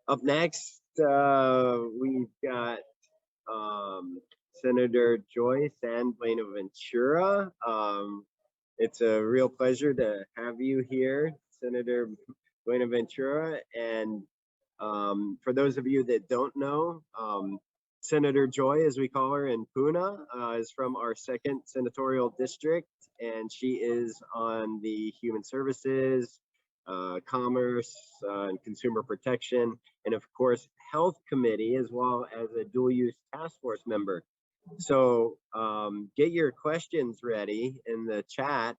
Up next, we've got Senator San Buenaventura. It's a real pleasure to have you here, Senator Buenaventura. And for those of you that don't know, Senator Joy, as we call her in Puna, is from our 2nd senatorial district, and she is on the Human Services, Commerce, and Consumer Protection, and of course, Health Committee, as well as a dual use task force member. So get your questions ready in the chat.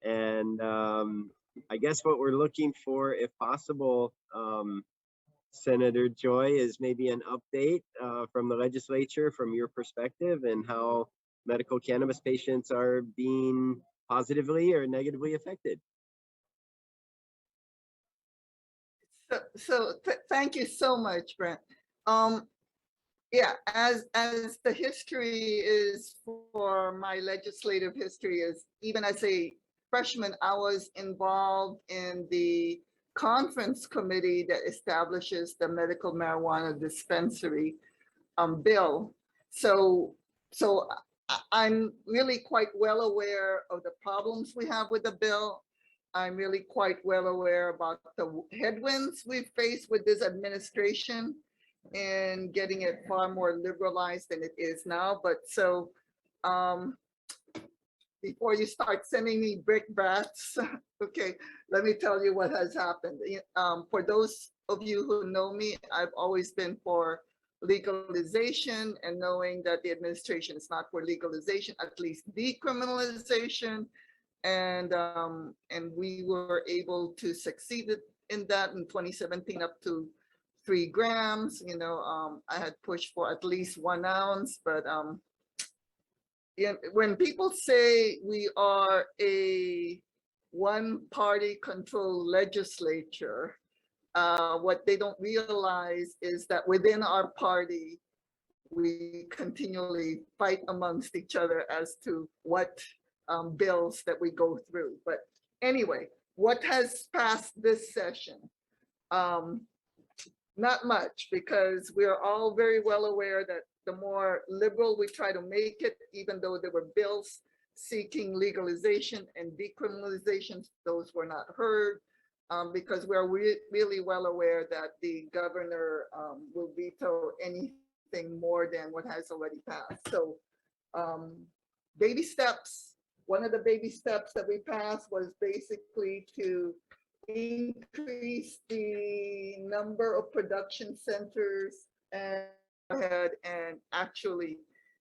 And I guess what we're looking for, if possible, Senator Joy, is maybe an update from the legislature from your perspective and how medical cannabis patients are being positively or negatively affected. Thank you so much, Brent. Yeah, as the history is for my legislative history is, even as a freshman, I was involved in the conference committee that establishes the medical marijuana dispensary bill. So I'm really quite well aware of the problems we have with the bill. I'm really quite well aware about the headwinds we've faced with this administration and getting it far more liberalized than it is now. But so before you start sending me brickbats, okay, let me tell you what has happened. For those of you who know me, I've always been for legalization, and knowing that the administration is not for legalization, at least decriminalization. And we were able to succeed in that in 2017 up to 3 grams. I had pushed for at least 1 ounce, but when people say we are a one-party controlled legislature, what they don't realize is that within our party, we continually fight amongst each other as to what bills that we go through. But anyway, what has passed this session? Not much, because we are all very well aware that the more liberal we try to make it, even though there were bills seeking legalization and decriminalization, those were not heard, because we're really well aware that the governor will veto anything more than what has already passed. So baby steps. One of the baby steps that we passed was basically to increase the number of production centers and ahead and actually,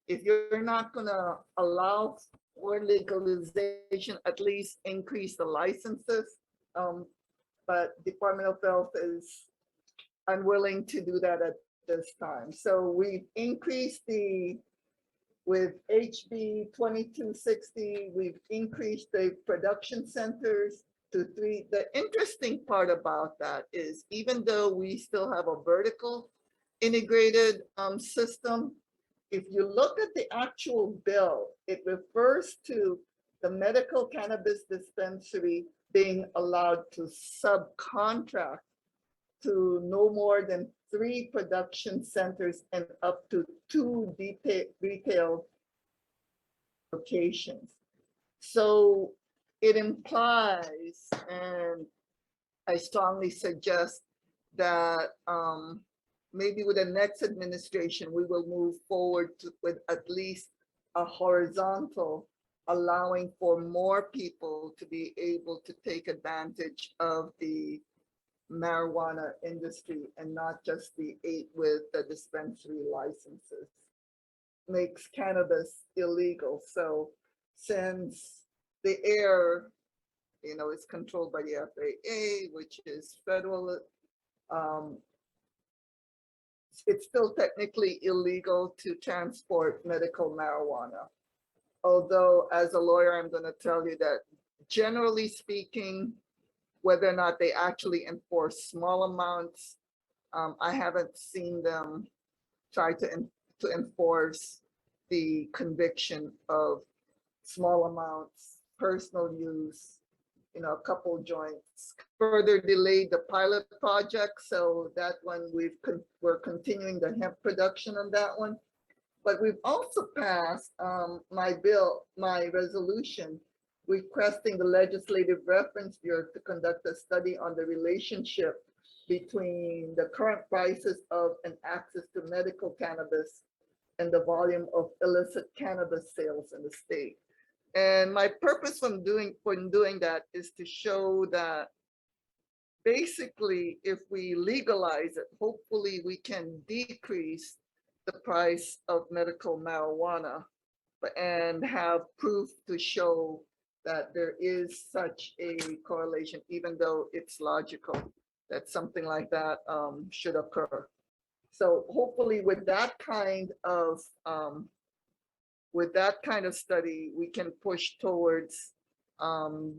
if you're not going to allow for legalization, at least increase the licenses. But Department of Health is unwilling to do that at this time. So we've increased with HB 2260, we've increased the production centers to 3. The interesting part about that is, even though we still have a vertical integrated system, if you look at the actual bill, it refers to the medical cannabis dispensary being allowed to subcontract to no more than 3 production centers and up to 2 retail locations. So it implies, and I strongly suggest that maybe with the next administration, we will move forward with at least a horizontal, allowing for more people to be able to take advantage of the marijuana industry and not just the 8 with the dispensary licenses. Makes cannabis illegal. So since the air, is controlled by the FAA, which is federal, it's still technically illegal to transport medical marijuana. Although, as a lawyer, I'm going to tell you that generally speaking, whether or not they actually enforce small amounts, I haven't seen them try to enforce the conviction of small amounts, personal use, a couple joints. Further delayed the pilot project, so that one we're continuing the hemp production on that one. But we've also passed my resolution requesting the Legislative Reference Bureau to conduct a study on the relationship between the current prices of and access to medical cannabis and the volume of illicit cannabis sales in the state. And my purpose from doing that is to show that basically, if we legalize it, hopefully we can decrease the price of medical marijuana and have proof to show that there is such a correlation, even though it's logical that something like that should occur. So hopefully with that kind of study, we can push towards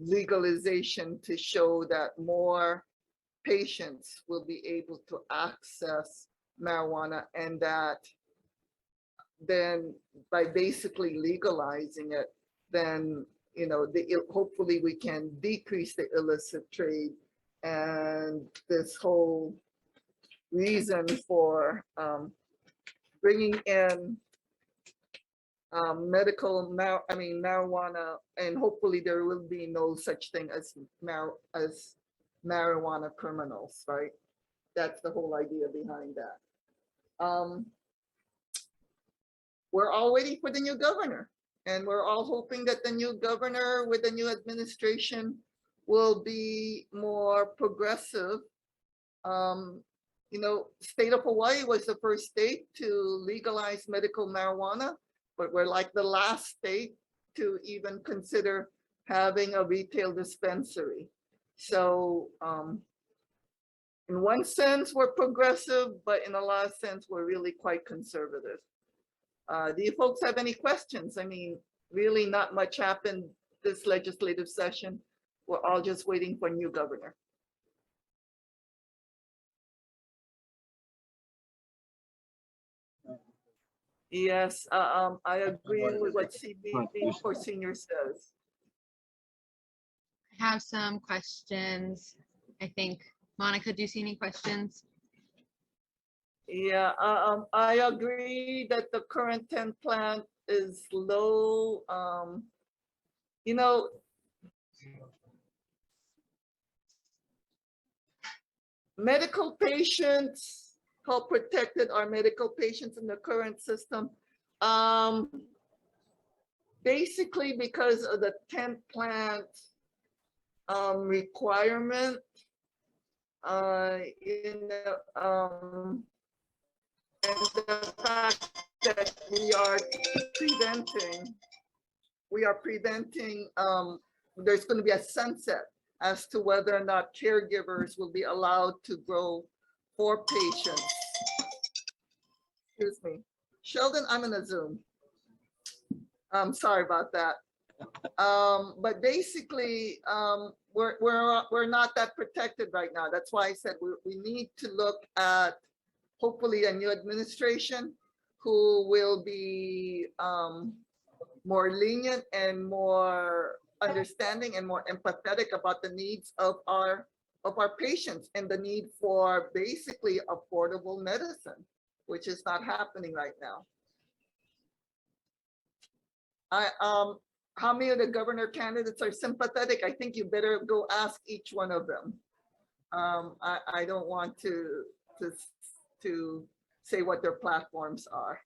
legalization to show that more patients will be able to access marijuana, and that then by basically legalizing it, then hopefully we can decrease the illicit trade, and this whole reason for bringing in marijuana, and hopefully there will be no such thing as marijuana criminals, right? That's the whole idea behind that. We're all waiting for the new governor, and we're all hoping that the new governor with the new administration will be more progressive. State of Hawaii was the first state to legalize medical marijuana, but we're like the last state to even consider having a retail dispensary. So in one sense, we're progressive, but in a lot of sense, we're really quite conservative. Do you folks have any questions? I mean, really not much happened this legislative session. We're all just waiting for a new governor. Yes, I agree with what CBB for Senior says. I have some questions. I think, Monica, do you see any questions? Yeah, I agree that the current 10 plant is low. Medical patients, how protected are medical patients in the current system? Basically because of the 10 plant requirement, and the fact that we are preventing, there's going to be a sunset as to whether or not caregivers will be allowed to grow for patients. Excuse me. Sheldon, I'm in a Zoom. I'm sorry about that. But basically, we're not that protected right now. That's why I said we need to look at hopefully a new administration who will be more lenient and more understanding and more empathetic about the needs of our patients and the need for basically affordable medicine, which is not happening right now. How many of the governor candidates are sympathetic? I think you better go ask each one of them. I don't want to say what their platforms are.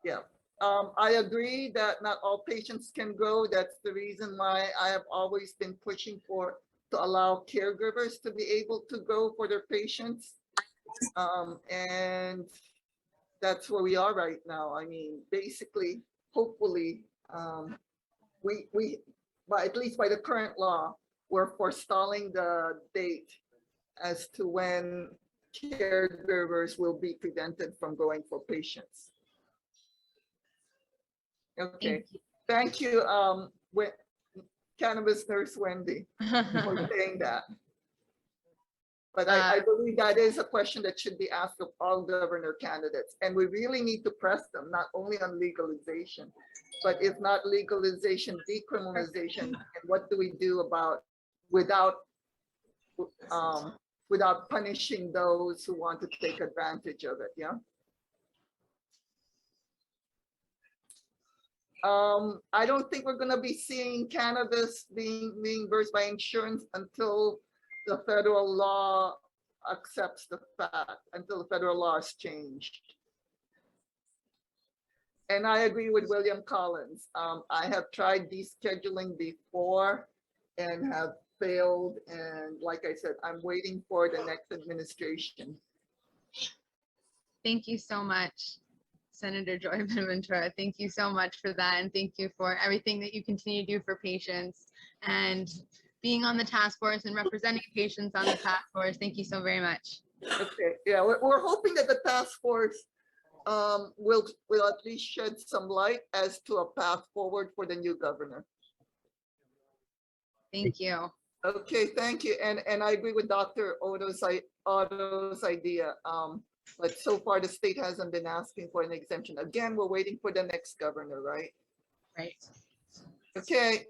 Yeah. I agree that not all patients can grow. That's the reason why I have always been pushing to allow caregivers to be able to grow for their patients. And that's where we are right now. I mean, basically, hopefully, but at least by the current law, we're forestalling the date as to when caregivers will be prevented from growing for patients. Okay, thank you, Cannabis Nurse Wendy, for saying that. But I believe that is a question that should be asked of all governor candidates, and we really need to press them, not only on legalization, but if not legalization, decriminalization, and what do we do about without without punishing those who want to take advantage of it, yeah? I don't think we're gonna be seeing cannabis being reimbursed by insurance until the federal law accepts the fact, until the federal law is changed. And I agree with William Collins. I have tried descheduling before and have failed. And like I said, I'm waiting for the next administration. Thank you so much, Senator Joy Buenaventura. Thank you so much for that. And thank you for everything that you continue to do for patients and being on the task force and representing patients on the task force. Thank you so very much. Okay, yeah, we're hoping that the task force will at least shed some light as to a path forward for the new governor. Thank you. Okay, thank you. And I agree with Dr. Otto's idea. But so far the state hasn't been asking for an exemption. Again, we're waiting for the next governor, right? Right. Okay,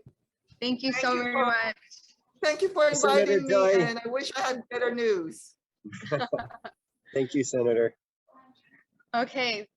Thank you Thank so you very for- much. thank you for Senator inviting me, Joy. and I wish I had better news. Thank you, Senator. Okay,